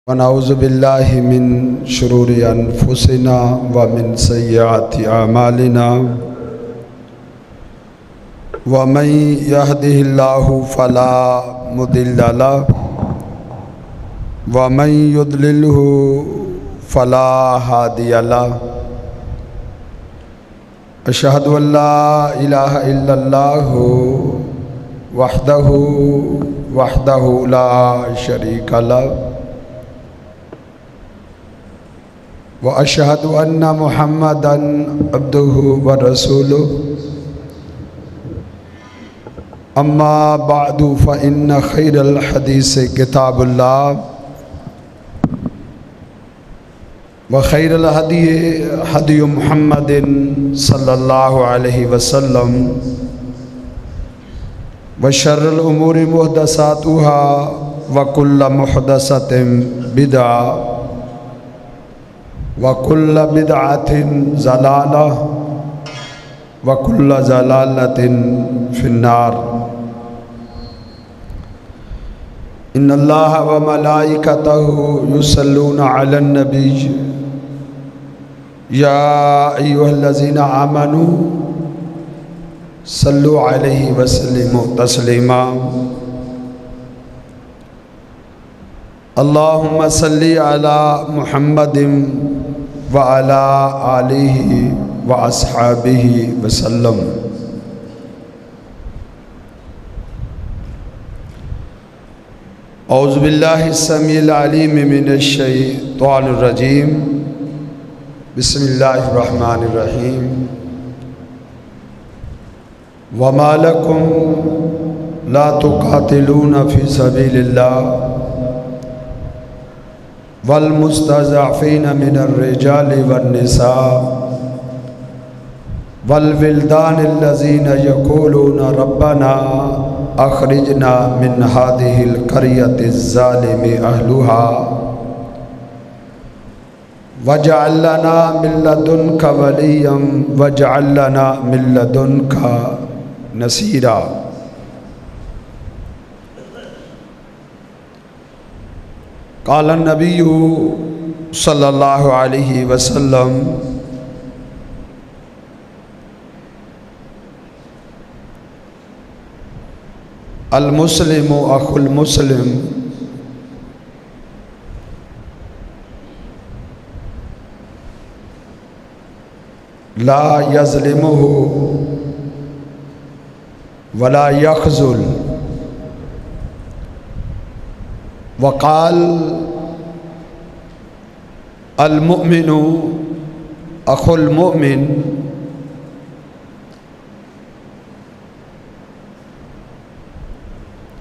ونعوذ باللہ من شرور انفسنا ومن سیئات اعمالنا ومن یہدہ اللہ فلا مضل له ومن یضللہ فلا ہادی له اشہد ان لا الہ الا اللہ وحدہ لا شریک له وَأَشْهَدُ أَنَّ مُحَمَّدًا عَبْدُهُ وَرَسُولُهُ أَمَّا بَعْدُ فَإِنَّ خَيْرَ الْحَدِيثِ كِتَابُ اللَّهِ وَخَيْرَ الْهَدْيِ هَدْيُ مُحَمَّدٍ صَلَّى اللَّهُ عَلَيْهِ وَسَلَّمَ وَشَرَّ الْأُمُورِ مُحْدَثَاتُهَا وَكُلَّ مُحْدَثَةٍ بِدْعَةٌ وَكُلَّ بِدْعَةٍ ضَلَالَةٍ وَكُلَّ ضَلَالَةٍ فِي النَّارِ إِنَّ اللَّهَ وَمَلَائِكَتَهُ يُصَلُّونَ عَلَى النَّبِيِّ يَا أَيُّهَا الَّذِينَ آمَنُوا صَلُّوا عَلَيْهِ وَسَلِّمُوا تَسْلِيمًا اللهم صل على محمد وعلى آلہ واصحابہ وسلم۔ اعوذ باللہ السمیع العلیم من الشیطان الرجیم، بسم اللہ الرحمن الرحیم۔ وما لکم لا تقاتلون فی سبیل اللہ والمستضعفین من الرجال والنساء والولدان الذین یقولون ربنا اخرجنا من هذه القرية الظالم اهلها واجعل لنا من لدنك وليا واجعل لنا من لدنك نصيرا۔ قال النبی صلی اللہ علیہ وسلم المسلم اخو المسلم لا یظلمہ ولا یخذل۔ وقال المؤمن اخو المؤمن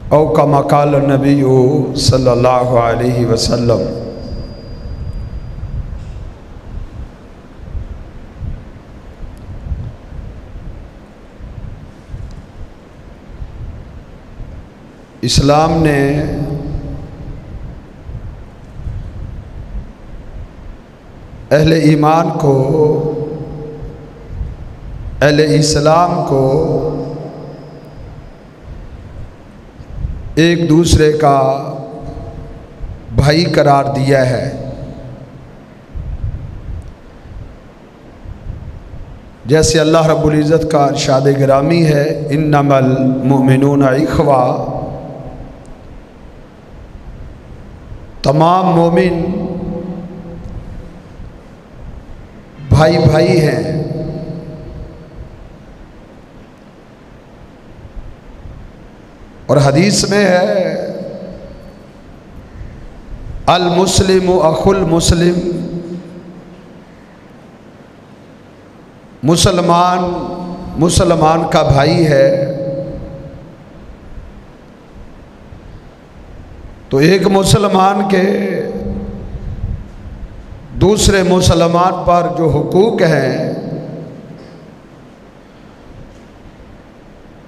او کما قال النبی صلی اللہ علیہ وسلم۔ اسلام نے اہل ایمان کو، اہل اسلام کو ایک دوسرے کا بھائی قرار دیا ہے۔ جیسے اللہ رب العزت کا ارشاد گرامی ہے انما المؤمنون اخوہ، تمام مومن بھائی بھائی ہیں۔ اور حدیث میں ہے المسلم اخو المسلم، مسلمان مسلمان کا بھائی ہے۔ تو ایک مسلمان کے دوسرے مسلمان پر جو حقوق ہیں،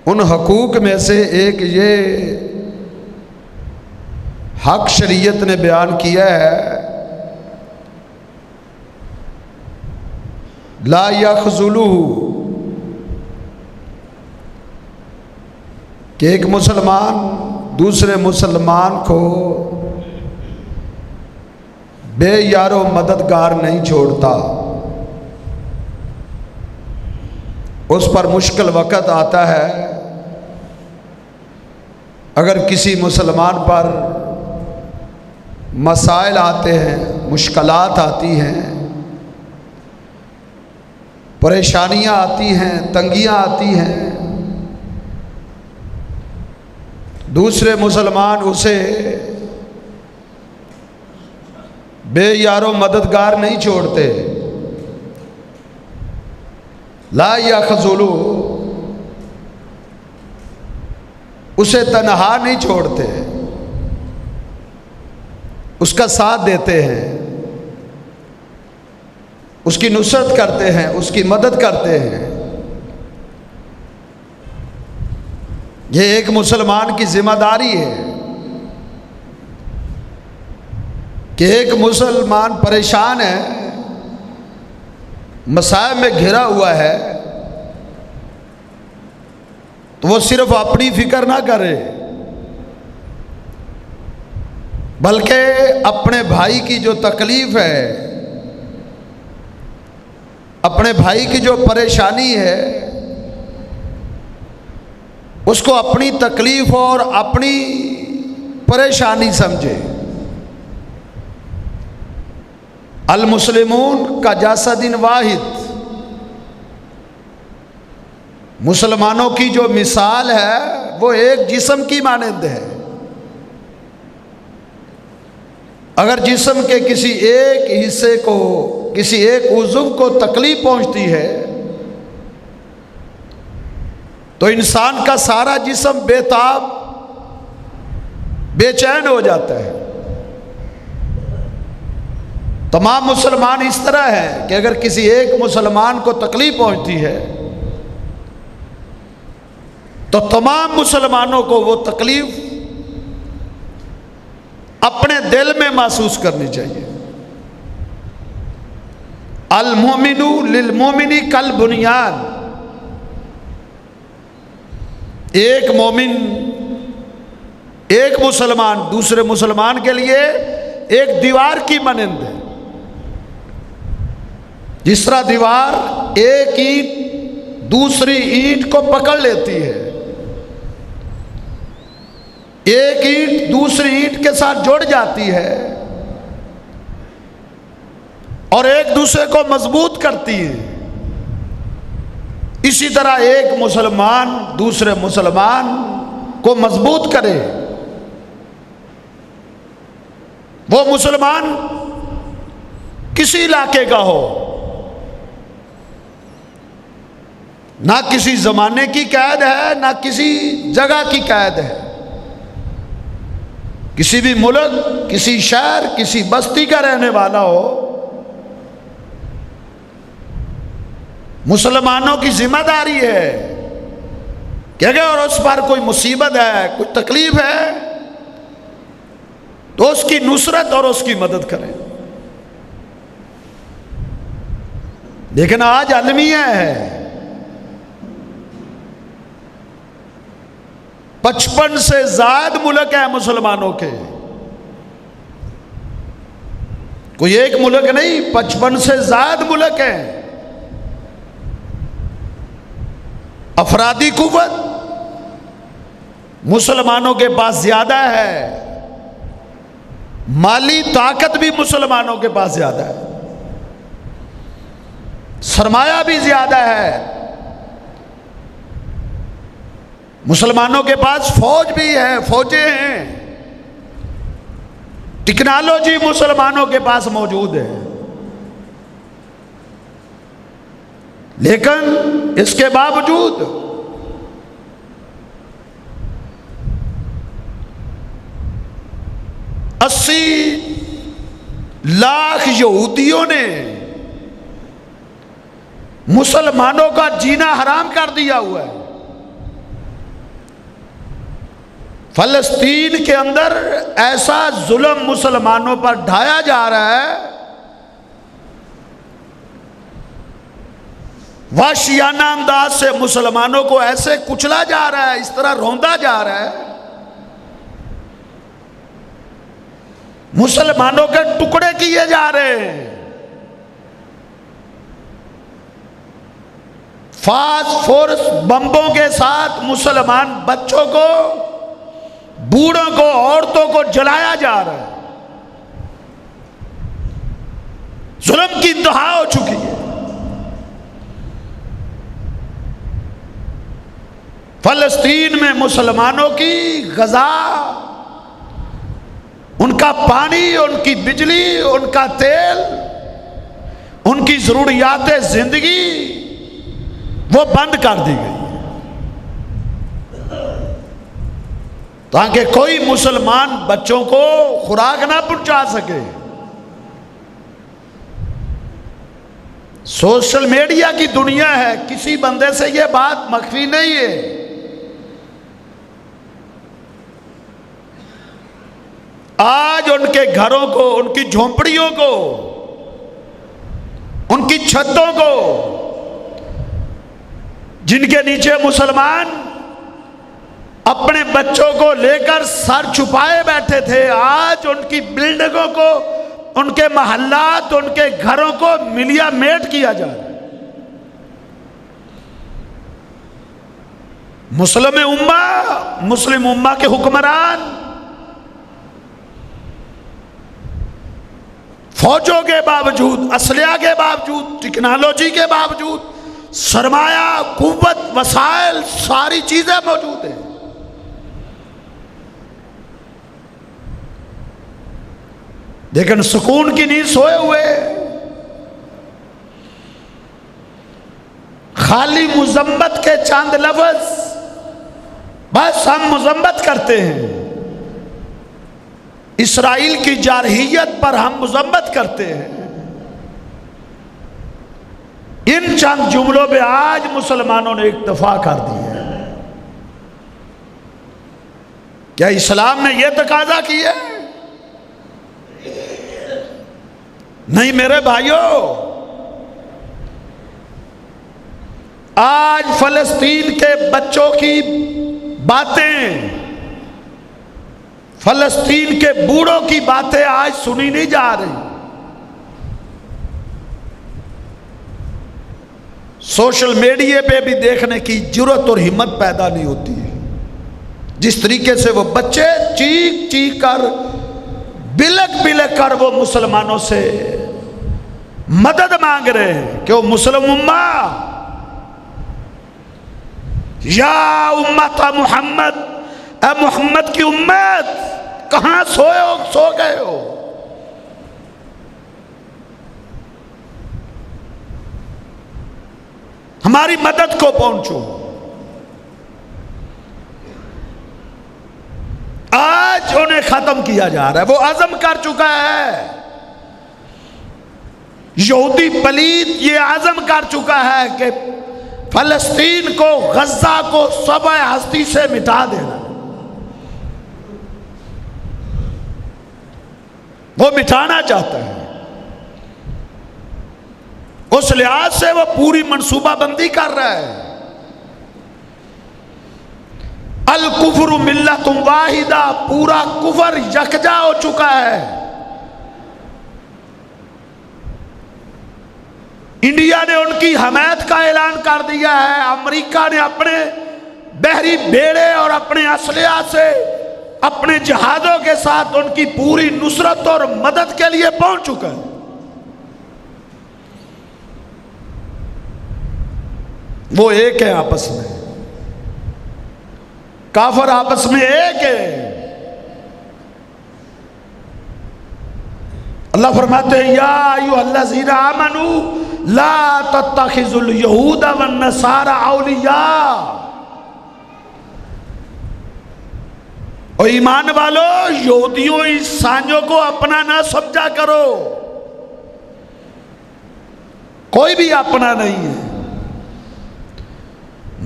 ان حقوق میں سے ایک یہ حق شریعت نے بیان کیا ہے لا یخذلہ، کہ ایک مسلمان دوسرے مسلمان کو بے یار و مددگار نہیں چھوڑتا۔ اس پر مشکل وقت آتا ہے، اگر کسی مسلمان پر مسائل آتے ہیں، مشکلات آتی ہیں، پریشانیاں آتی ہیں، تنگیاں آتی ہیں، دوسرے مسلمان اسے بے یار و مددگار نہیں چھوڑتے۔ لا یخذلوا، اسے تنہا نہیں چھوڑتے، اس کا ساتھ دیتے ہیں، اس کی نصرت کرتے ہیں، اس کی مدد کرتے ہیں۔ یہ ایک مسلمان کی ذمہ داری ہے کہ ایک مسلمان پریشان ہے، مسائل میں گھرا ہوا ہے، تو وہ صرف اپنی فکر نہ کرے، بلکہ اپنے بھائی کی جو تکلیف ہے، اپنے بھائی کی جو پریشانی ہے، اس کو اپنی تکلیف اور اپنی پریشانی سمجھے۔ المسلمون کا جسد واحد، مسلمانوں کی جو مثال ہے وہ ایک جسم کی مانند ہے۔ اگر جسم کے کسی ایک حصے کو، کسی ایک عضو کو تکلیف پہنچتی ہے تو انسان کا سارا جسم بے تاب، بے چین ہو جاتا ہے۔ تمام مسلمان اس طرح ہیں کہ اگر کسی ایک مسلمان کو تکلیف پہنچتی ہے تو تمام مسلمانوں کو وہ تکلیف اپنے دل میں محسوس کرنی چاہیے۔ المومن للمومن کالبنیان، ایک مومن، ایک مسلمان دوسرے مسلمان کے لیے ایک دیوار کی مانند ہے۔ جس طرح دیوار ایک اینٹ دوسری اینٹ کو پکڑ لیتی ہے، ایک اینٹ دوسری اینٹ کے ساتھ جڑ جاتی ہے اور ایک دوسرے کو مضبوط کرتی ہے، اسی طرح ایک مسلمان دوسرے مسلمان کو مضبوط کرے۔ وہ مسلمان کسی علاقے کا ہو، نہ کسی زمانے کی قید ہے، نہ کسی جگہ کی قید ہے، کسی بھی ملک، کسی شہر، کسی بستی کا رہنے والا ہو، مسلمانوں کی ذمہ داری ہے کہ اگر اس پر کوئی مصیبت ہے، کوئی تکلیف ہے تو اس کی نصرت اور اس کی مدد کریں۔ لیکن آج المیہ ہے، 55 سے زائد ملک ہیں مسلمانوں کے، کوئی ایک ملک نہیں، 55 سے زائد ملک ہیں۔ افرادی قوت مسلمانوں کے پاس زیادہ ہے، مالی طاقت بھی مسلمانوں کے پاس زیادہ ہے، سرمایہ بھی زیادہ ہے، مسلمانوں کے پاس فوج بھی ہے، فوجیں ہیں، ٹیکنالوجی مسلمانوں کے پاس موجود ہے، لیکن اس کے باوجود اسی لاکھ یہودیوں نے مسلمانوں کا جینا حرام کر دیا ہوا ہے۔ فلسطین کے اندر ایسا ظلم مسلمانوں پر ڈھایا جا رہا ہے، وحشیانہ انداز سے مسلمانوں کو ایسے کچلا جا رہا ہے، اس طرح روندا جا رہا ہے مسلمانوں کے ٹکڑے کیے جا رہے ہیں. فاسفورس بمبوں کے ساتھ مسلمان بچوں کو، بوڑھوں کو، عورتوں کو جلایا جا رہا ہے. ظلم کی انتہا ہو چکی ہے. فلسطین میں مسلمانوں کی غذا، ان کا پانی، ان کی بجلی، ان کا تیل، ان کی ضروریات زندگی وہ بند کر دی گئی تاکہ کوئی مسلمان بچوں کو خوراک نہ پہنچا سکے. سوشل میڈیا کی دنیا ہے، کسی بندے سے یہ بات مخفی نہیں ہے. آج ان کے گھروں کو، ان کی جھونپڑیوں کو، ان کی چھتوں کو، جن کے نیچے مسلمان اپنے بچوں کو لے کر سر چھپائے بیٹھے تھے، آج ان کی بلڈنگوں کو، ان کے محلات، ان کے گھروں کو ملیا میٹ کیا جا رہا ہے. مسلم امہ کے حکمران فوجوں کے باوجود، اسلحہ کے باوجود، ٹیکنالوجی کے باوجود، سرمایہ، قوت، وسائل، ساری چیزیں موجود ہیں، لیکن سکون کی نیند سوئے ہوئے. خالی مذمت کے چند لفظ، بس ہم مذمت کرتے ہیں. اسرائیل کی جارحیت پر ہم مذمت کرتے ہیں. ان چند جملوں پہ آج مسلمانوں نے اکتفا کر دی ہے. کیا اسلام نے یہ تقاضا کی ہے؟ نہیں میرے بھائیوں. آج فلسطین کے بچوں کی باتیں، فلسطین کے بوڑھوں کی باتیں آج سنی نہیں جا رہی. سوشل میڈیا پہ بھی دیکھنے کی جرت اور ہمت پیدا نہیں ہوتی ہے. جس طریقے سے وہ بچے چیخ چیخ کر، بلک بلک کر وہ مسلمانوں سے مدد مانگ رہے ہیں کہ وہ مسلم امہ، یا امت محمد، اے محمد کی امت، کہاں سوئے ہو، سو گئے ہو. ہماری مدد کو پہنچو. آج انہیں ختم کیا جا رہا ہے. وہ عزم کر چکا ہے، یہودی پلید یہ عزم کر چکا ہے کہ فلسطین کو، غزہ کو صبح ہستی سے مٹا دینا. وہ مٹانا چاہتا ہے. اس لحاظ سے وہ پوری منصوبہ بندی کر رہا ہے. الکفر ملت واحدہ، پورا کفر یکجا ہو چکا ہے. انڈیا نے ان کی حمایت کا اعلان کر دیا ہے. امریکہ نے اپنے بحری بیڑے اور اپنے اسلحہ سے، اپنے جہازوں کے ساتھ ان کی پوری نصرت اور مدد کے لیے پہنچ چکا ہے. وہ ایک ہے آپس میں، کافر آپس میں ایک ہے. اللہ فرماتے ہیں یا ایھا الذین آمنوا لا تتخذوا اليہود والنصارى اولیاء. اور ایمان والو، یہودیوں عیسائیوں کو اپنا نہ سمجھا کرو. کوئی بھی اپنا نہیں ہے.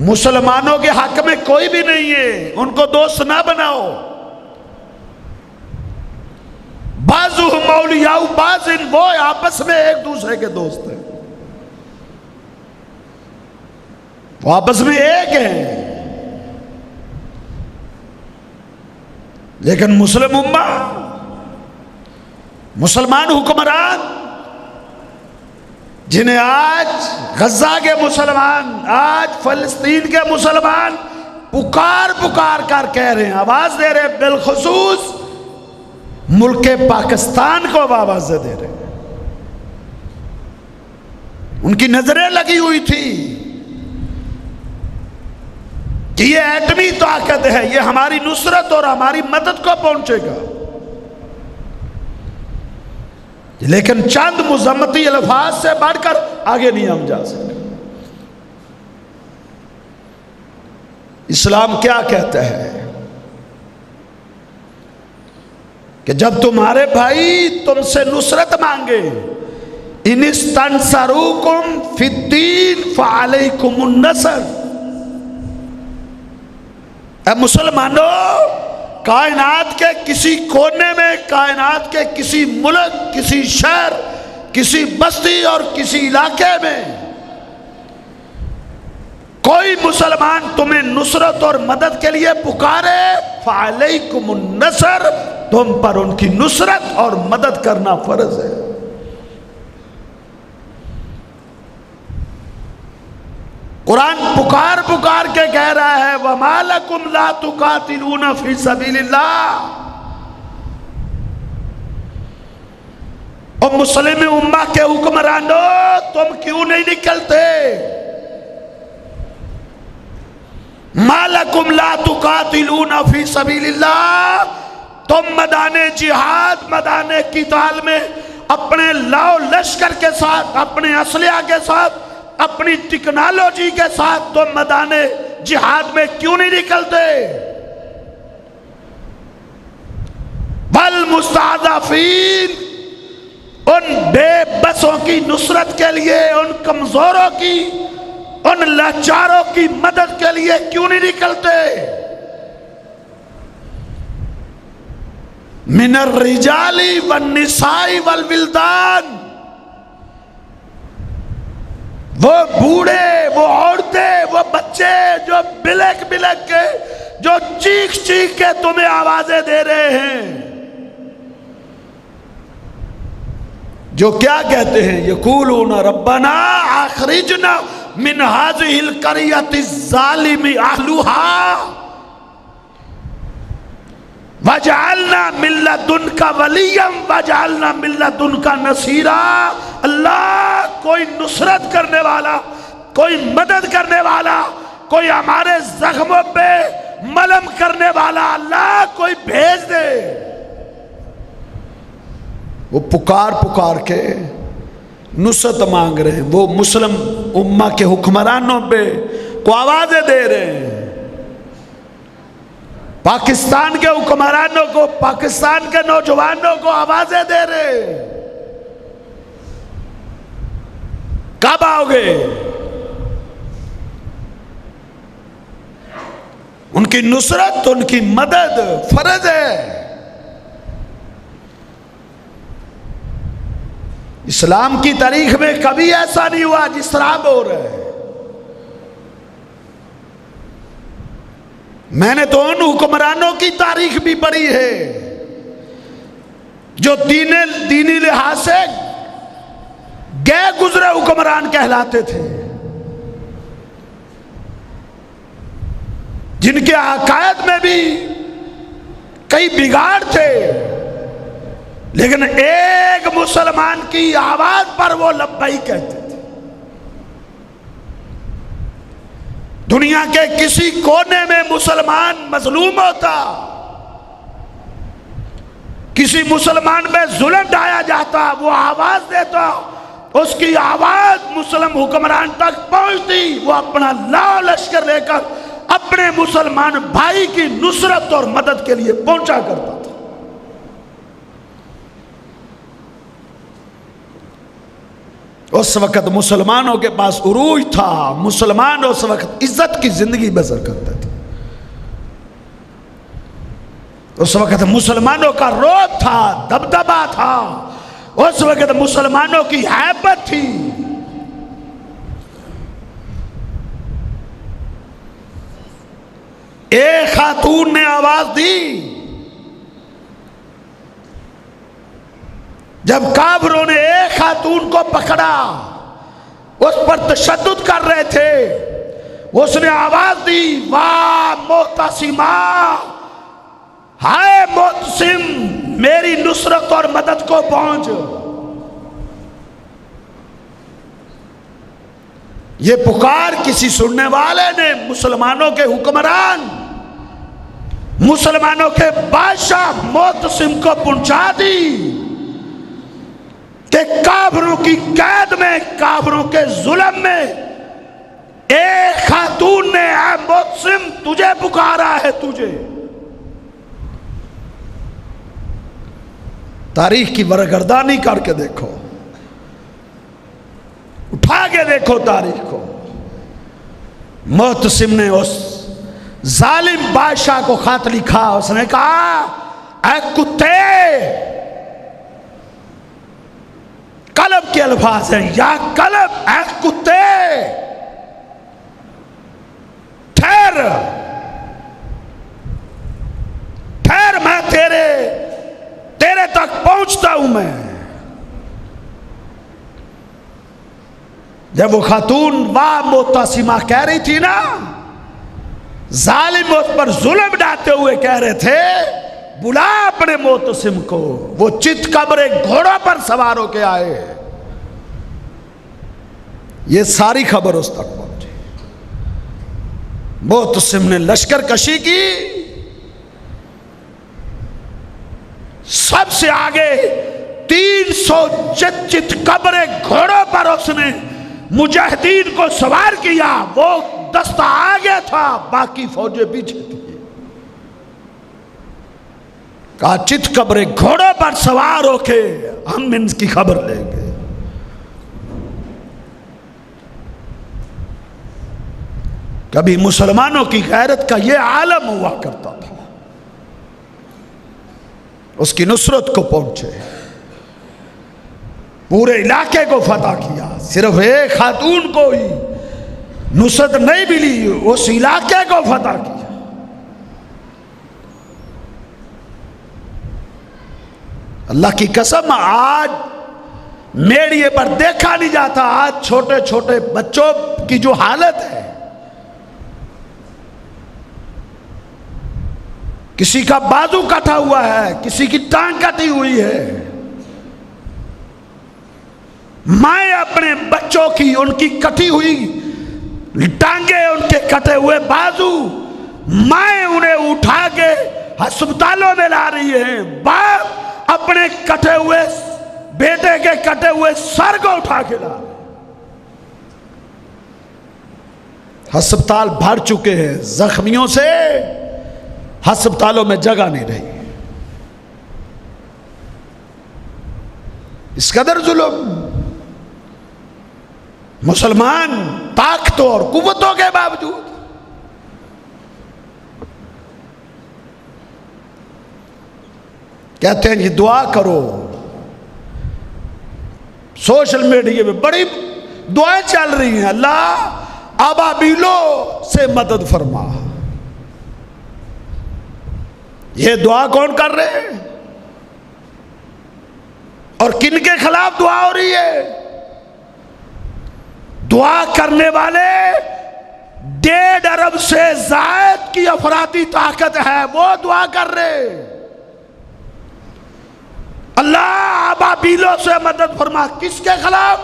مسلمانوں کے حق میں کوئی بھی نہیں ہے. ان کو دوست نہ بناؤ. بعضهم اولیاء بعض، وہ آپس میں ایک دوسرے کے دوست ہیں، وہ آپس میں ایک ہیں. لیکن مسلم امہ مسلمان حکمران جنہیں آج غزہ کے مسلمان، آج فلسطین کے مسلمان پکار پکار کر کہہ رہے ہیں، آواز دے رہے ہیں، بالخصوص ملک پاکستان کو آواز دے رہے ہیں. ان کی نظریں لگی ہوئی تھی کہ یہ ایٹمی طاقت ہے، یہ ہماری نصرت اور ہماری مدد کو پہنچے گا، لیکن چند مذمتی الفاظ سے بڑھ کر آگے نہیں ہم جا سکتے. اسلام کیا کہتا ہے کہ جب تمہارے بھائی تم سے نصرت مانگے، ان استنصروکم فی الدین فعلیکم النصر، اے مسلمانوں، کائنات کے کسی کونے میں، کائنات کے کسی ملک، کسی شہر، کسی بستی اور کسی علاقے میں کوئی مسلمان تمہیں نصرت اور مدد کے لیے پکارے، فعلیکم النصر، تم پر ان کی نصرت اور مدد کرنا فرض ہے. قرآن پکار پکار کے کہہ رہا ہے وَمَا لَكُمْ لَا تُقَاتِلُونَ فِي سَبِيلِ اللَّهِ. اور مسلم امہ کے حکمرانوں، تم کیوں نہیں نکلتے؟ مَا لَكُمْ لَا تُقَاتِلُونَ فِي سَبِيلِ اللَّهِ. تم میدان جہاد، میدان قتال میں اپنے لاؤ لشکر کے ساتھ، اپنے اسلحہ کے ساتھ، اپنی ٹیکنالوجی کے ساتھ تم میدان جہاد میں کیوں نہیں نکلتے؟ والمستضعفین، ان بے بسوں کی نصرت کے لیے، ان کمزوروں کی، ان لاچاروں کی مدد کے لیے کیوں نہیں نکلتے؟ من الرجال والنساء والولدان، وہ بوڑھے، وہ عورتیں، وہ بچے جو بلک بلک کے، جو چیخ چیخ کے تمہیں آوازیں دے رہے ہیں، جو کیا کہتے ہیں؟ یقولون ربنا اخرجنا من هذه القرية الظالم اهلها وَجَعَلْنَا مِن لَّدُنْكَ وَلِيًّا وَجَعَلْنَا مِن لَّدُنْكَ نَصِيرًا. اللہ کوئی نصرت کرنے والا، کوئی مدد کرنے والا، کوئی ہمارے زخموں پہ ملم کرنے والا اللہ کوئی بھیج دے. وہ پکار پکار کے نصرت مانگ رہے ہیں، وہ مسلم امہ کے حکمرانوں پہ کو آوازیں دے رہے ہیں، پاکستان کے حکمرانوں کو، پاکستان کے نوجوانوں کو آوازیں دے رہے. کب آؤ گے؟ ان کی نصرت، ان کی مدد فرض ہے. اسلام کی تاریخ میں کبھی ایسا نہیں ہوا جس طرح اب ہو رہا ہے. میں نے تو ان حکمرانوں کی تاریخ بھی پڑھی ہے جو دینی لحاظ سے گئے گزرے حکمران کہلاتے تھے، جن کے عقائد میں بھی کئی بگاڑ تھے، لیکن ایک مسلمان کی آواز پر وہ لبیک کہتے تھے. دنیا کے کسی کونے میں مسلمان مظلوم ہوتا، کسی مسلمان میں ظلم ڈھایا جاتا، وہ آواز دیتا، اس کی آواز مسلم حکمران تک پہنچتی، وہ اپنا لاؤ لشکر لے کر اپنے مسلمان بھائی کی نصرت اور مدد کے لیے پہنچا کرتا تھا. اس وقت مسلمانوں کے پاس عروج تھا، مسلمان اس وقت عزت کی زندگی بسر کرتے تھے. اس وقت مسلمانوں کا رعب تھا، دبدبا تھا، اس وقت مسلمانوں کی ہیبت تھی. ایک خاتون نے آواز دی، جب کافروں نے ایک خاتون کو پکڑا، اس پر تشدد کر رہے تھے، اس نے آواز دی، واہ معتصمہ، ہائے معتصم میری نصرت اور مدد کو پہنچ۔ یہ پکار کسی سننے والے نے مسلمانوں کے حکمران، مسلمانوں کے بادشاہ معتصم کو پہنچا دی کہ کافروں کی قید میں، کافروں کے ظلم میں ایک خاتون نے اے معتصم تجھے پکارا ہے، تجھے۔ تاریخ کی برگردانی کر کے دیکھو، اٹھا کے دیکھو تاریخ کو۔ معتصم نے اس ظالم بادشاہ کو خط لکھا، اس نے کہا اے کتے، قلب کے الفاظ ہیں، یا قلب اے کتے ٹھہر، ٹھہر، میں تیرے تک پہنچتا ہوں۔ میں جب وہ خاتون واہ معتصمہ کہہ رہی تھی نا، ظالم اس پر ظلم ڈالتے ہوئے کہہ رہے تھے بلا اپنے معتصم کو، وہ چت قبر گھوڑوں پر سوار ہو کے آئے۔ یہ ساری خبر اس تک پہنچی۔ معتصم نے لشکر کشی کی، سب سے آگے 300 چت قبر گھوڑوں پر اس نے مجاہدین کو سوار کیا، وہ دستہ آگے تھا، باقی فوجیں پیچھے تھی۔ کہا چت قبر گھوڑوں پر سوار ہو کے ہم ان کی خبر لیں گے۔ کبھی مسلمانوں کی غیرت کا یہ عالم ہوا کرتا تھا، اس کی نصرت کو پہنچے، پورے علاقے کو فتح کیا۔ صرف ایک خاتون کو ہی نصرت نہیں ملی، اس علاقے کو فتح کیا۔ اللہ کی قسم آج میڈیا پر دیکھا نہیں جاتا، آج چھوٹے چھوٹے بچوں کی جو حالت ہے، کسی کا بازو کٹا ہوا ہے، کسی کی ٹانگ کٹی ہوئی ہے۔ مائیں اپنے بچوں کی، ان کی کٹی ہوئی ٹانگیں، ان کے کٹے ہوئے بازو، مائیں انہیں اٹھا کے ہسپتالوں میں لا رہی ہیں، باپ اپنے کٹے ہوئے بیٹے کے کٹے ہوئے سر کو اٹھا کے لا رہے ہیں۔ ہسپتال بھر چکے ہیں زخمیوں سے، ہسپتالوں میں جگہ نہیں رہی۔ اس قدر ظلم، مسلمان طاقتوں اور قوتوں کے باوجود کہتے ہیں یہ دعا کرو۔ سوشل میڈیا میں بڑی دعائیں چل رہی ہیں، اللہ ابابیلوں سے مدد فرما۔ یہ دعا کون کر رہے ہیں اور کن کے خلاف دعا ہو رہی ہے؟ دعا کرنے والے 1.5 ارب سے زائد کی افراطی طاقت ہے، وہ دعا کر رہے۔ اللہ ابابیلوں سے مدد فرما، کس کے خلاف؟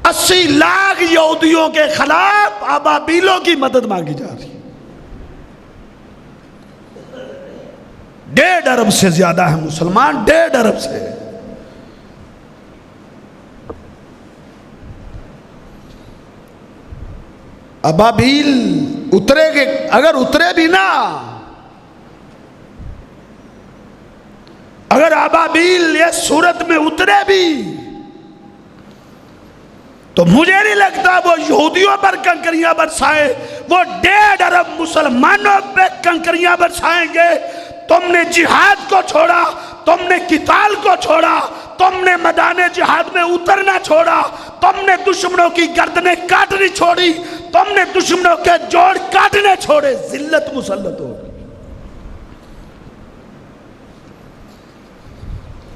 80 لاکھ یہودیوں کے خلاف ابابیلوں کی مدد مانگی جا رہی ہے۔ 1.5 ارب سے زیادہ ہے مسلمان، 1.5 ارب سے۔ ابابیل اترے گے، اگر اترے بھی نا، اگر ابابیل اس صورت میں اترے بھی تو مجھے نہیں لگتا وہ یہودیوں پر کنکریاں برسائے، وہ 1.5 ارب مسلمانوں پہ کنکریاں برسائیں گے۔ تم نے جہاد کو چھوڑا، تم نے قتال کو چھوڑا، تم نے میدان جہاد میں اترنا چھوڑا، تم نے دشمنوں کی گردنیں کاٹنی چھوڑی، تم نے دشمنوں کے جوڑ کاٹنے چھوڑے، ذلت مسلط ہو گئی۔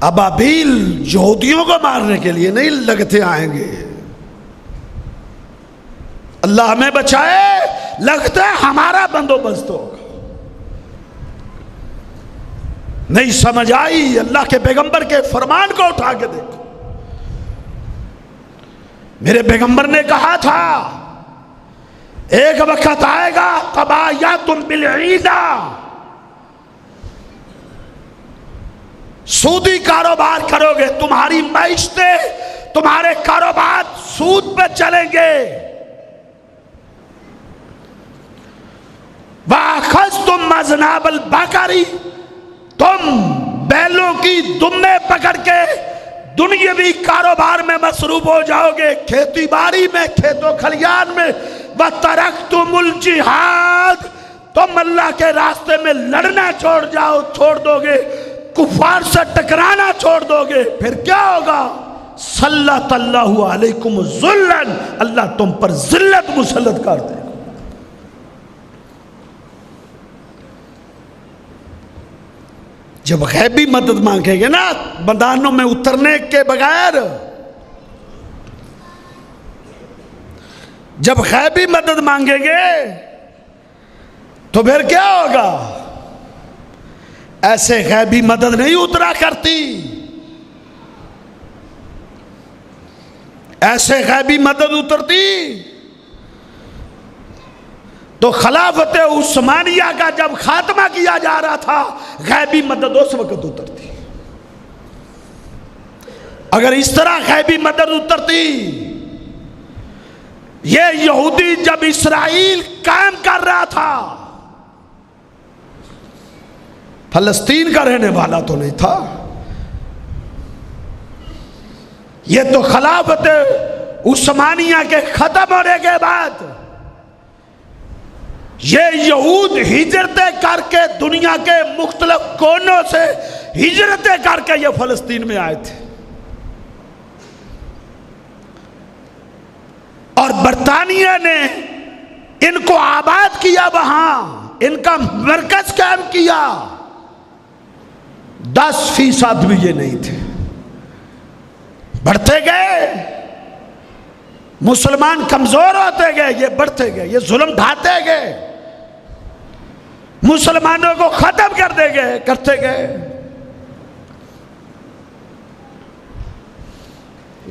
ابابیل یہودیوں کو مارنے کے لیے نہیں لگتے آئیں گے. اللہ ہمیں بچائے، لگتا ہے ہمارا بندوبست ہوگا. نہیں سمجھ آئی، اللہ کے پیغمبر کے فرمان کو اٹھا کے دیکھو. میرے پیغمبر نے کہا تھا ایک وقت آئے گا تبایاتن بالعیدہ، سودی کاروبار کرو گے، تمہاری معیشتیں، تمہارے کاروبار سود پہ چلیں گے. وَأَخَذْتُمْ أَذْنَابَ الْبَقَرِ، تم بیلوں کی دمیں پکڑ کے دنیاوی کاروبار میں مصروف ہو جاؤ گے، کھیتی باڑی میں، کھیت و کھلیان میں. وَتَرَكْتُمُ الْجِهَادَ، تم اللہ کے راستے میں لڑنا چھوڑ دو گے، کفار سے ٹکرانا چھوڑ دو گے. پھر کیا ہوگا؟ سلط اللہ علیکم ذلًا، اللہ تم پر ذلت مسلط کر دے گا. جب غیبی مدد مانگیں گے نا میدانوں میں اترنے کے بغیر، جب غیبی مدد مانگیں گے تو پھر کیا ہوگا؟ ایسے غیبی مدد نہیں اترا کرتی، ایسے غیبی مدد اترتی تو خلافت عثمانیہ کا جب خاتمہ کیا جا رہا تھا غیبی مدد اس وقت اترتی. اگر اس طرح غیبی مدد اترتی، یہ یہودی جب اسرائیل قائم کر رہا تھا، فلسطین کا رہنے والا تو نہیں تھا، یہ تو خلافت عثمانیہ کے ختم ہونے کے بعد یہ یہود ہجرتیں کر کے دنیا کے مختلف کونوں سے ہجرتیں کر کے یہ فلسطین میں آئے تھے. اور برطانیہ نے ان کو آباد کیا، وہاں ان کا مرکز قائم کیا. 10% بھی یہ نہیں تھے. بڑھتے گئے، مسلمان کمزور ہوتے گئے، یہ بڑھتے گئے، یہ ظلم ڈھاتے گئے، مسلمانوں کو ختم کرتے گئے.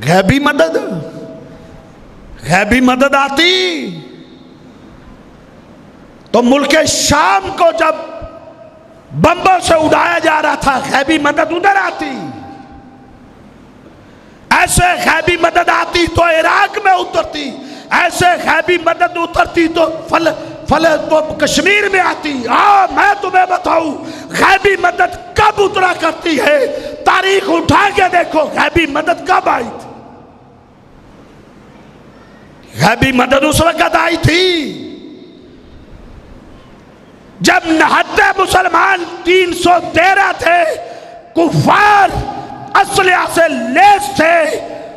غیبی مدد آتی تو ملک شام کو جب بمبوں سے اڑایا جا رہا تھا غیبی مدد ادھر آتی. ایسے غیبی مدد آتی تو عراق میں اترتی، ایسے غیبی مدد اترتی تو تو کشمیر میں آتی. میں تمہیں بتاؤں غیبی مدد کب اترا کرتی ہے، تاریخ اٹھا کے دیکھو غیبی مدد کب آئی تھی. غیبی مدد اس وقت آئی تھی جب 79 مسلمان 313 تھے، کفار اسلحہ سے لیس تھے،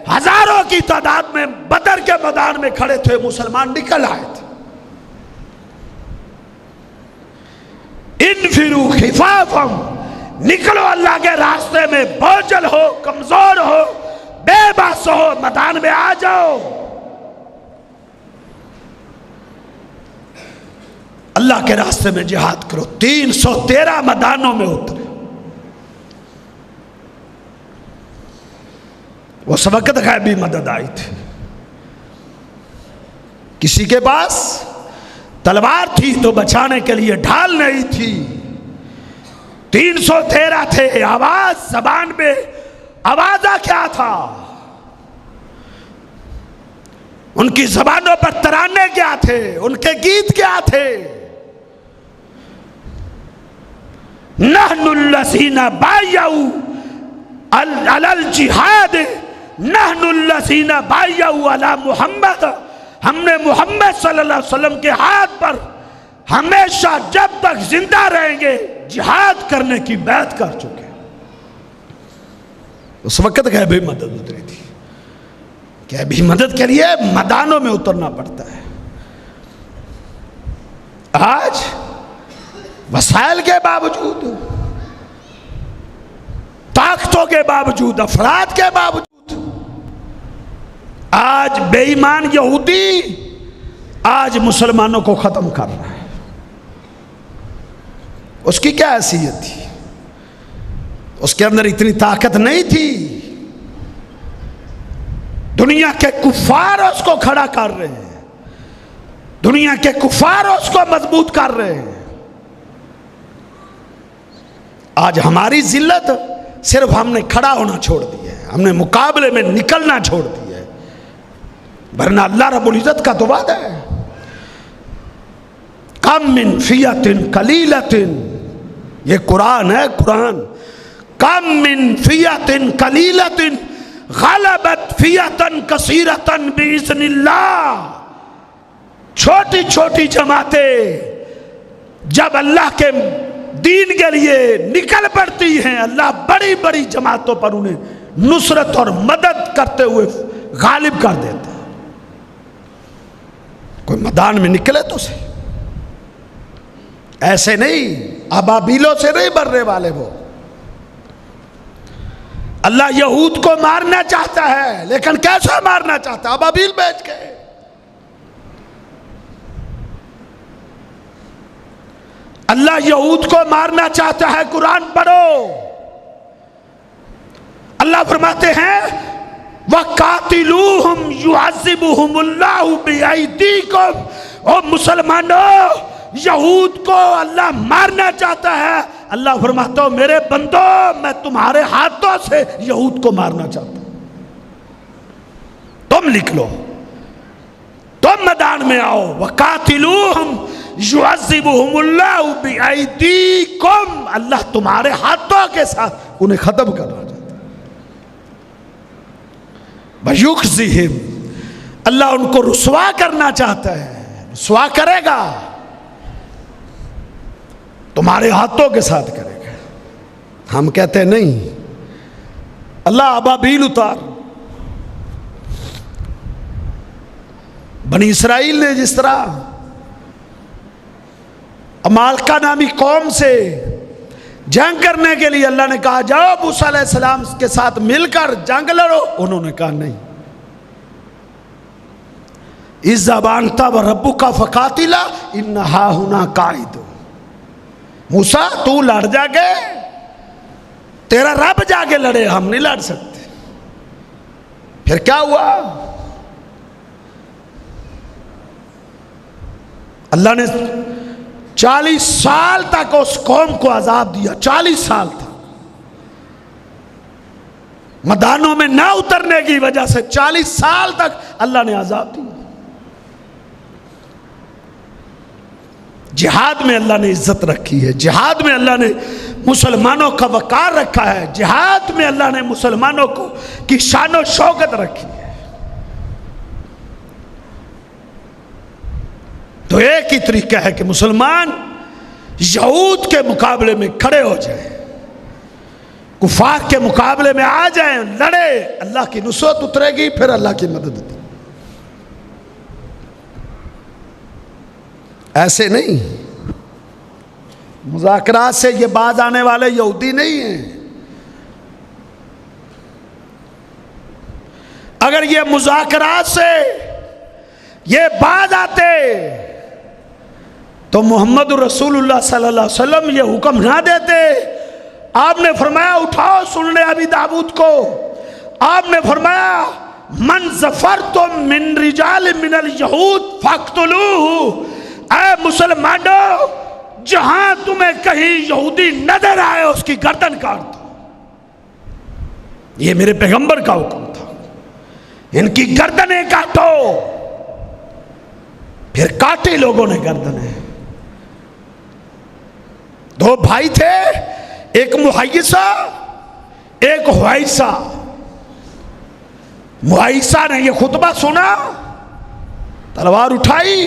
ہزاروں کی تعداد میں بدر کے میدان میں کھڑے تھے، مسلمان نکل آئے تھے. انفروا خفافا، نکلو اللہ کے راستے میں، بوجھل ہو، کمزور ہو، بے بس ہو، میدان میں آ جاؤ. اللہ کے راستے میں جہاد کرو. 313 میدانوں میں اترے. اس وقت غیبی مدد آئی تھی. کسی کے پاس تلوار تھی تو بچانے کے لیے ڈھال نہیں تھی. 313 تھے. آواز زبان میں آوازہ کیا تھا؟ ان کی زبانوں پر ترانے کیا تھے؟ ان کے گیت کیا تھے؟ نحن الذین بایعوا علی الجہاد، نحن الذین بایعوا علی محمد، ہم نے محمد صلی اللہ علیہ وسلم کے ہاتھ پر ہمیشہ جب تک زندہ رہیں گے جہاد کرنے کی بیعت کر چکے. اس وقت غیبی مدد اتری تھی. غیبی مدد کے لیے میدانوں میں اترنا پڑتا ہے. آج وسائل کے باوجود طاقتوں کے باوجود، افراد کے باوجود آج بے ایمان یہودی آج مسلمانوں کو ختم کر رہا ہے۔ اس کی کیا حیثیت تھی؟ اس کے اندر اتنی طاقت نہیں تھی۔ دنیا کے کفار اس کو کھڑا کر رہے ہیں، دنیا کے کفار اس کو مضبوط کر رہے ہیں۔ آج ہماری ذلت صرف ہم نے کھڑا ہونا چھوڑ دیا ہے، ہم نے مقابلے میں نکلنا چھوڑ دیا ہے، ورنہ اللہ رب العزت کا تو وعدہ ہے، کم من فیۃ قلیلۃ، یہ قرآن ہے، قرآن، کم من فیۃ قلیلۃ غلبت فیۃ کثیرۃ باذن اللہ۔ چھوٹی چھوٹی جماعتیں جب اللہ کے دین کے لیے نکل پڑتی ہیں، اللہ بڑی بڑی جماعتوں پر انہیں نصرت اور مدد کرتے ہوئے غالب کر دیتا ہے۔ کوئی میدان میں نکلے تو سے ایسے نہیں، ابابیلوں سے نہیں مرنے والے وہ۔ اللہ یہود کو مارنا چاہتا ہے، لیکن کیسے مارنا چاہتا ہے؟ ابابیل بھیج کے۔ اللہ یہود کو مارنا چاہتا ہے، قرآن پڑھو، اللہ فرماتے ہیں وَقَاتِلُوهُمْ يُعَذِّبُهُمُ اللَّهُ بِأَيْدِيكُمْ۔ او مسلمانوں، یہود کو اللہ مارنا چاہتا ہے، اللہ فرماتا ہوں میرے بندو میں تمہارے ہاتھوں سے یہود کو مارنا چاہتا ہوں، تم لکھ لو، تم میدان میں آؤ۔ وَقَاتِلُوهُمْ يُعَذِّبُهُمُ اللَّهُ بِأَيْدِيكُمْ، اللہ تمہارے ہاتھوں کے ساتھ انہیں ختم کرنا چاہتا ہے۔ وَيُخْزِهِمْ، اللہ ان کو رسوا کرنا چاہتا ہے، رسوا کرے گا، تمہارے ہاتھوں کے ساتھ کرے گا۔ ہم کہتے ہیں نہیں، اللہ ابابیل اتار۔ بنی اسرائیل نے جس طرح عمالقہ نامی قوم سے جنگ کرنے کے لیے اللہ نے کہا جاؤ موسیٰ علیہ السلام کے ساتھ مل کر جنگ لڑو، انہوں نے کہا نہیں، اذهب انت وربک فقاتلا ان ہاہنا قاعد۔ موسیٰ تو لڑ جا کے، تیرا رب جا کے لڑے، ہم نہیں لڑ سکتے۔ پھر کیا ہوا؟ اللہ نے 40 سال تک اس قوم کو عذاب دیا، 40 سال تک میدانوں میں نہ اترنے کی وجہ سے 40 سال تک اللہ نے عذاب دیا۔ جہاد میں اللہ نے عزت رکھی ہے، جہاد میں اللہ نے مسلمانوں کا وقار رکھا ہے، جہاد میں اللہ نے مسلمانوں کی شان و شوکت رکھی ہے۔ تو ایک ہی طریقہ ہے کہ مسلمان یہود کے مقابلے میں کھڑے ہو جائیں، کفار کے مقابلے میں آ جائیں، لڑے، اللہ کی نصرت اترے گی، پھر اللہ کی مدد ہوتی۔ ایسے نہیں، مذاکرات سے یہ باز آنے والے یہودی نہیں ہیں۔ اگر یہ مذاکرات سے یہ باز آتے تو محمد رسول اللہ صلی اللہ علیہ وسلم یہ حکم نہ دیتے۔ آپ نے فرمایا اٹھاؤ سن ابی داؤد کو، آپ نے فرمایا من ظفرتم من رجال من الیہود فاقتلوہ، اے مسلمانوں جہاں تمہیں کہیں یہودی نظر آئے اس کی گردن کاٹ دو۔ یہ میرے پیغمبر کا حکم تھا، ان کی گردنیں کاٹو۔ پھر کاٹے لوگوں نے گردنیں۔ دو بھائی تھے، ایک محیصہ ایک حویصہ۔ محیصہ نے یہ خطبہ سنا، تلوار اٹھائی،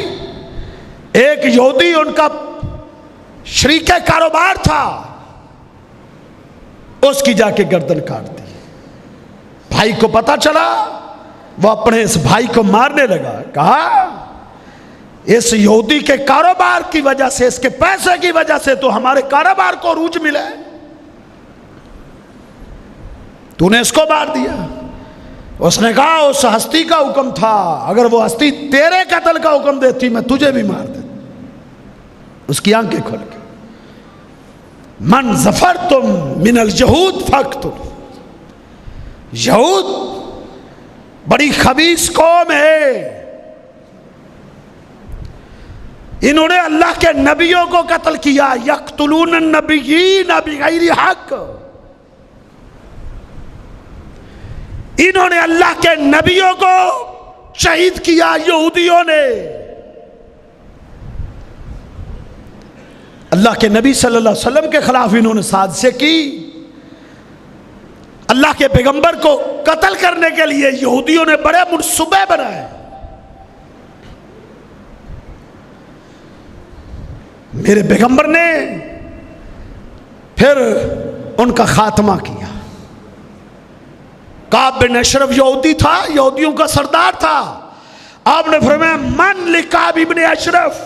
ایک یہودی ان کا شریک کاروبار تھا، اس کی جا کے گردن کاٹ دی۔ بھائی کو پتا چلا، وہ اپنے اس بھائی کو مارنے لگا، کہا اس یہودی کے کاروبار کی وجہ سے، اس کے پیسے کی وجہ سے تو ہمارے کاروبار کو عروج ملا ہے۔ تو نے اس کو مار دیا. اس نے کہا اس ہستی کا حکم تھا, اگر وہ ہستی تیرے قتل کا حکم دیتی میں تجھے بھی مار دیتا. اس کی آنکھیں کھل گئی. من ظفرتم من الجہود فاقتلوا. یہود بڑی خبیث قوم ہے, انہوں نے اللہ کے نبیوں کو قتل کیا. یقتلون النبیین بغیر حق. انہوں نے اللہ کے نبیوں کو شہید کیا یہودیوں نے. اللہ کے نبی صلی اللہ علیہ وسلم کے خلاف انہوں نے سازشیں کی. اللہ کے پیغمبر کو قتل کرنے کے لیے یہودیوں نے بڑے منصوبے بنائے. میرے پیغمبر نے پھر ان کا خاتمہ کیا. کعب بن اشرف یہودی تھا, یہودیوں کا سردار تھا. آپ نے فرمایا من لکعب بن اشرف,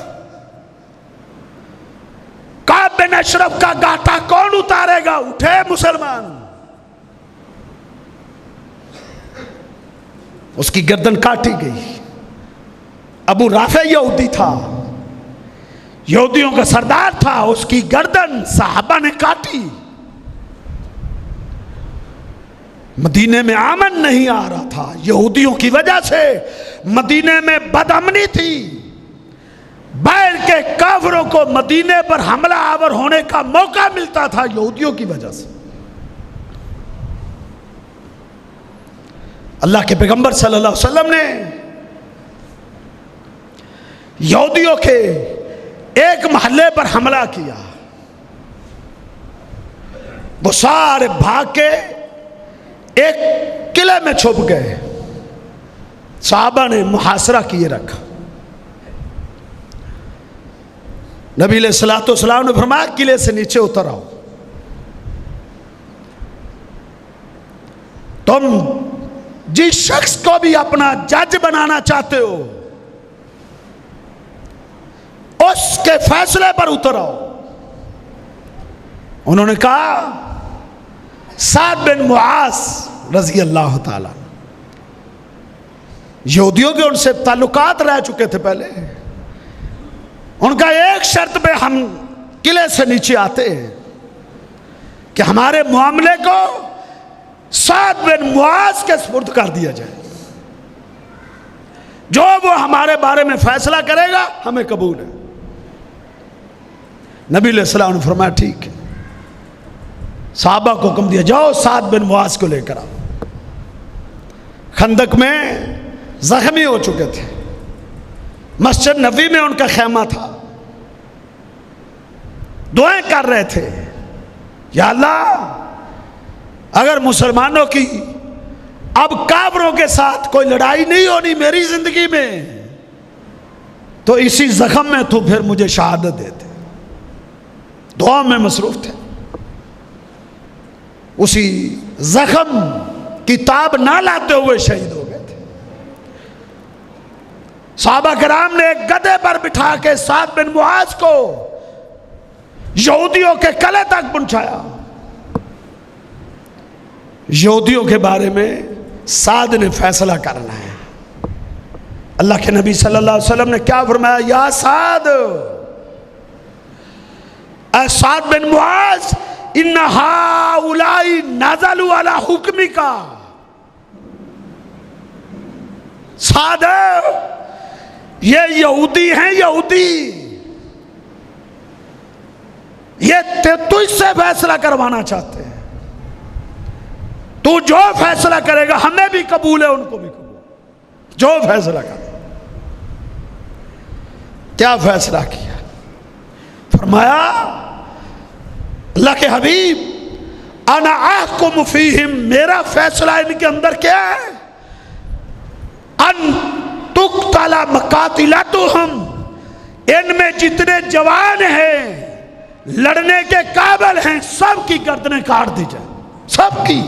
کعب بن اشرف کا گاٹا کون اتارے گا؟ اٹھے مسلمان. اس کی گردن کاٹی گئی. ابو رافع یہودی تھا, یہودیوں کا سردار تھا, اس کی گردن صحابہ نے کاٹی. مدینے میں امن نہیں آ رہا تھا یہودیوں کی وجہ سے. مدینے میں بدامنی تھی. باہر کے کافروں کو مدینے پر حملہ آور ہونے کا موقع ملتا تھا یہودیوں کی وجہ سے. اللہ کے پیغمبر صلی اللہ علیہ وسلم نے یہودیوں کے ایک محلے پر حملہ کیا. وہ سارے بھاگ کے ایک قلعے میں چھپ گئے. صحابہ نے محاصرہ کیے رکھا. نبی علیہ الصلوۃ والسلام نے فرمایا قلعے سے نیچے اتر آؤ. تم جس شخص کو بھی اپنا جج بنانا چاہتے ہو اس کے فیصلے پر اتر آؤ. انہوں نے کہا سعد بن معاذ رضی اللہ تعالی. یہودیوں کے ان سے تعلقات رہ چکے تھے پہلے. ان کا ایک شرط پہ ہم قلعے سے نیچے آتے ہیں کہ ہمارے معاملے کو سعد بن معاذ کے سپرد کر دیا جائے. جو وہ ہمارے بارے میں فیصلہ کرے گا ہمیں قبول ہے. نبی علیہ السلام نے فرمایا ٹھیک ہے. صحابہ کو حکم دیا جاؤ سعد بن معاذ کو لے کر آؤ. خندق میں زخمی ہو چکے تھے. مسجد نبوی میں ان کا خیمہ تھا. دعائیں کر رہے تھے یا اللہ اگر مسلمانوں کی اب کافروں کے ساتھ کوئی لڑائی نہیں ہونی میری زندگی میں تو اسی زخم میں تو پھر مجھے شہادت دے دے. دعا میں مصروف تھے. اسی زخم کی تاب نہ لاتے ہوئے شہید ہو گئے تھے. صحابہ کرام نے ایک گدھے پر بٹھا کے سعد بن معاذ کو یہودیوں کے قلعے تک پہنچایا. یہودیوں کے بارے میں سعد نے فیصلہ کرنا ہے. اللہ کے نبی صلی اللہ علیہ وسلم نے کیا فرمایا؟ یا سعد, اے سعد بن معاذ, ان ہؤلاء نزلوا علی حکمک. سعد یہ یہودی ہیں, یہودی یہ تجھ سے فیصلہ کروانا چاہتے ہیں. تو جو فیصلہ کرے گا ہمیں بھی قبول ہے ان کو بھی قبول. جو فیصلہ کرے. کیا فیصلہ کیا؟ فرمایا اللہ کے حبیب انا احکم فیہم, میرا فیصلہ ان کے اندر کیا ہے؟ ان تقتل مقاتلتہم, ان میں جتنے جوان ہیں لڑنے کے قابل ہیں سب کی گردنیں کاٹ دی جائیں, سب کی.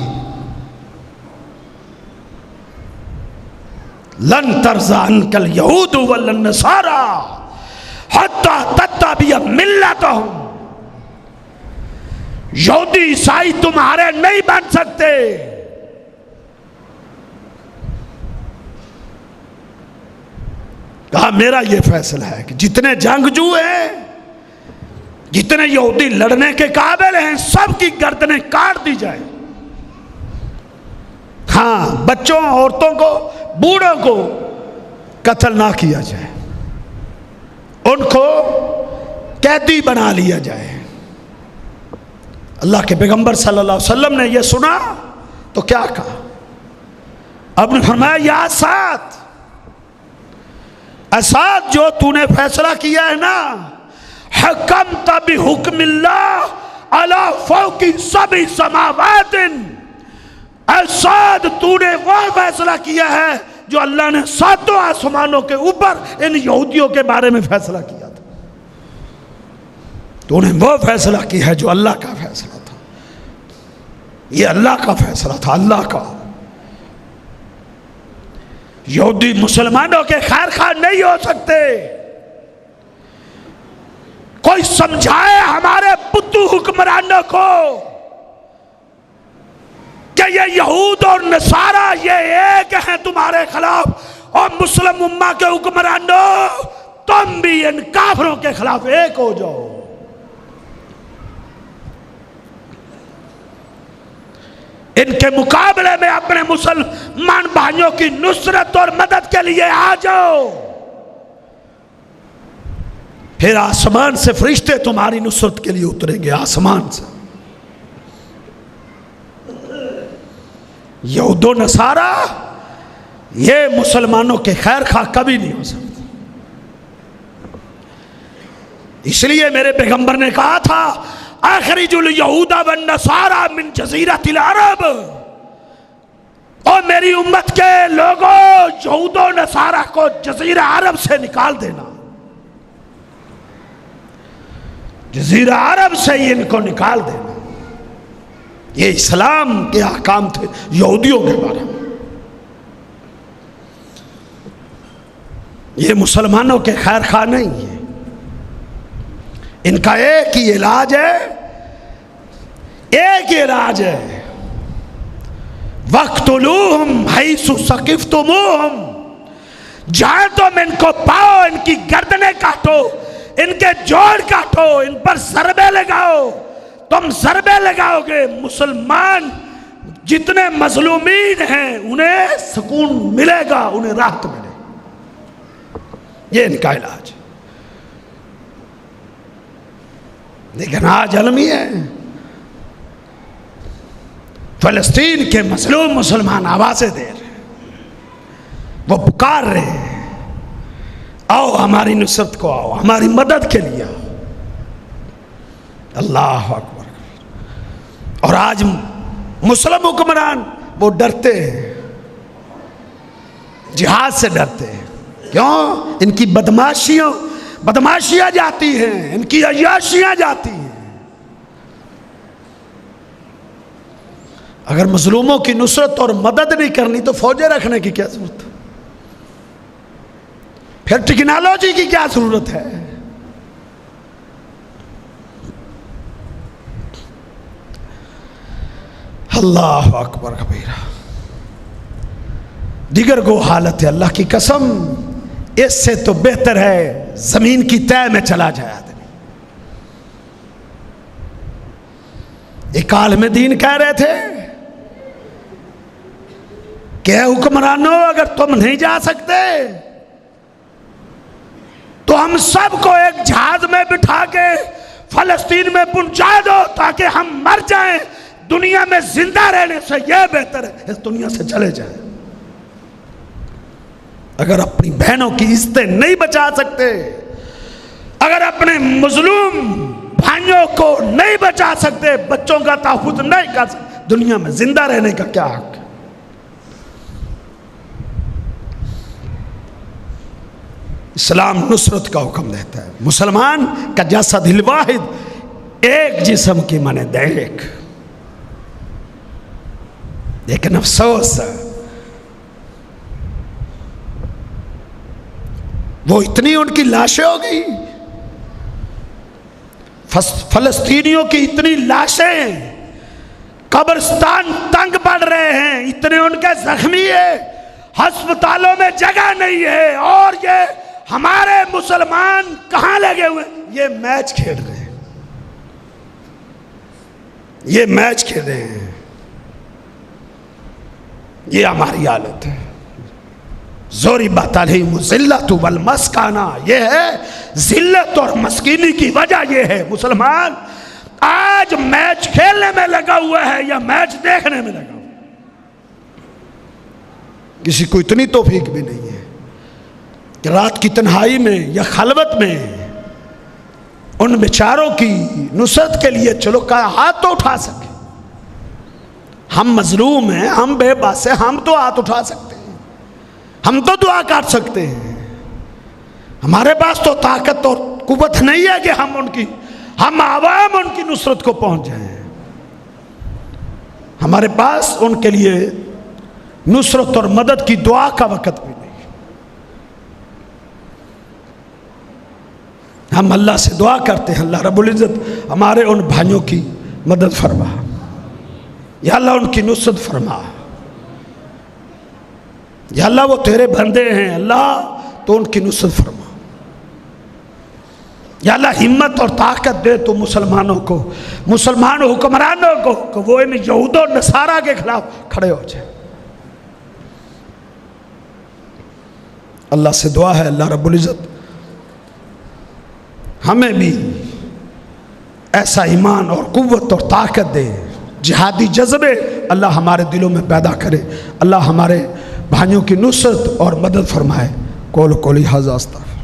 لن ترضى عنك اليهود ولا النصارى حتى تتبع ملتهم. یہودی عیسائی تمہارے نہیں بن سکتے کہا میرا یہ فیصلہ ہے کہ جتنے جنگجو ہیں، جتنے یہودی لڑنے کے قابل ہیں، سب کی گردنیں کاٹ دی جائیں، ہاں بچوں، عورتوں کو، بوڑھوں کو قتل نہ کیا جائے، ان کو قیدی بنا لیا جائے۔ اللہ کے پیغمبر صلی اللہ علیہ وسلم نے یہ سنا تو کیا کہا؟ اب نے فرمایا یا اسد جو تو نے فیصلہ کیا ہے نا، حکمت بحکم اللہ علی فوق سبع سماوات، اسد تو نے وہ فیصلہ کیا ہے جو اللہ نے 7 آسمانوں کے اوپر ان یہودیوں کے بارے میں فیصلہ کیا تھا۔ تو نے وہ فیصلہ کیا ہے جو اللہ کا فیصلہ تھا، یہ اللہ کا فیصلہ تھا، اللہ کا۔ یہودی مسلمانوں کے خیر خواہ نہیں ہو سکتے۔ کوئی سمجھائے ہمارے بدھو حکمرانوں کو کہ یہ یہود اور نصارہ یہ ایک ہیں تمہارے خلاف، اور مسلم امہ کے حکمرانوں تم بھی ان کافروں کے خلاف ایک ہو جاؤ۔ ان کے مقابلے میں اپنے مسلمان بھائیوں کی نصرت اور مدد کے لیے آ جاؤ، پھر آسمان سے فرشتے تمہاری نصرت کے لیے اتریں گے، آسمان سے۔ یہود و نصارہ یہ مسلمانوں کے خیر خواہ کبھی نہیں ہو سکتے۔ اس لیے میرے پیغمبر نے کہا تھا اخرج الیہود والنصارى من جزیرۃ العرب، اور میری امت کے لوگوں یہود و نصارہ کو جزیرہ عرب سے نکال دینا، جزیرہ عرب سے ان کو نکال دینا۔ یہ اسلام کے احکام تھے یہودیوں کے بارے میں۔ یہ مسلمانوں کے خیر خواہ نہیں ہے، ان کا ایک ہی علاج ہے، ایک ہی علاج ہے، وَاقْتُلُوهُمْ حَيْثُ ثَقِفْتُمُوهُمْ، جہاں تم ان کو پاؤ ان کی گردنیں کاٹو، ان کے جوڑ کاٹو، ان پر ضربے لگاؤ۔ تم ضربے لگاؤ گے، مسلمان جتنے مظلومین ہیں انہیں سکون ملے گا، انہیں راحت ملے گا، یہ ان کا علاج۔ لیکن آج عالمی ہے، فلسطین کے مظلوم مسلمان آوازیں دے رہے ہیں، وہ پکار رہے ہیں آؤ ہماری نصرت کو، آؤ ہماری مدد کے لیے آؤ۔ اللہ اکبر۔ اور آج مسلم حکمران وہ ڈرتے ہیں، جہاد سے ڈرتے ہیں، کیوں؟ ان کی بدماشیاں جاتی ہیں، ان کی عیاشیاں جاتی ہیں۔ اگر مظلوموں کی نصرت اور مدد نہیں کرنی تو فوجیں رکھنے کی کیا ضرورت ہے؟ پھر ٹیکنالوجی کی کیا ضرورت ہے؟ اللہ اکبر کبیرہ۔ دیگر کو حالت ہے، اللہ کی قسم اس سے تو بہتر ہے زمین کی تہ میں چلا جائے آدمی۔ ایک عالم دین کہہ رہے تھے کہ اے حکمرانوں اگر تم نہیں جا سکتے تو ہم سب کو ایک جہاز میں بٹھا کے فلسطین میں پہنچا دو تاکہ ہم مر جائیں، دنیا میں زندہ رہنے سے یہ بہتر ہے اس دنیا سے چلے جائیں۔ اگر اپنی بہنوں کی عزتیں نہیں بچا سکتے، اگر اپنے مظلوم بھائیوں کو نہیں بچا سکتے، بچوں کا تحفظ نہیں کر سکتے، دنیا میں زندہ رہنے کا کیا حق ہے؟ اسلام نصرت کا حکم دیتا ہے، مسلمان کا جسد الواحد، ایک جسم کی مانند ایک۔ لیکن افسوس وہ اتنی ان کی لاشیں ہو گئی، فلسطینیوں کی اتنی لاشیں، قبرستان تنگ پڑ رہے ہیں، اتنے ان کے زخمی ہیں، ہسپتالوں میں جگہ نہیں ہے، اور یہ ہمارے مسلمان کہاں لگے ہوئے؟ یہ میچ کھیل رہے ہیں، یہ میچ کھیل رہے ہیں، یہ ہماری حالت ہے۔ ضربت علیہم الذلۃ والمسکنہ، یہ ہے ذلت اور مسکینی کی وجہ، یہ ہے مسلمان آج میچ کھیلنے میں لگا ہوا ہے یا میچ دیکھنے میں لگا ہوا ہے۔ کسی کو اتنی توفیق بھی نہیں ہے کہ رات کی تنہائی میں یا خلوت میں ان بیچاروں کی نصرت کے لیے چلو کا ہاتھ تو اٹھا سکے۔ ہم مظلوم ہیں، ہم بے بس ہیں، ہم تو ہاتھ اٹھا سکتے ہیں، ہم تو دعا کر سکتے ہیں۔ ہمارے پاس تو طاقت اور قوت نہیں ہے کہ ہم عوام ان کی نصرت کو پہنچ جائیں۔ ہمارے پاس ان کے لیے نصرت اور مدد کی دعا کا وقت بھی نہیں۔ ہم اللہ سے دعا کرتے ہیں، اللہ رب العزت ہمارے ان بھائیوں کی مدد فرما، یا اللہ ان کی نصرت فرما، یا اللہ وہ تیرے بندے ہیں، اللہ تو ان کی نصرت فرما، یا اللہ ہمت اور طاقت دے تو مسلمانوں کو، مسلمان حکمرانوں کو کہ وہ ان یہود و نصارہ کے خلاف کھڑے ہو جائیں۔ اللہ سے دعا ہے اللہ رب العزت ہمیں بھی ایسا ایمان اور قوت اور طاقت دے، جہادی جذبے اللہ ہمارے دلوں میں پیدا کرے، اللہ ہمارے بھائیوں کی نصرت اور مدد فرمائے۔ قول قولی ھذا استغفر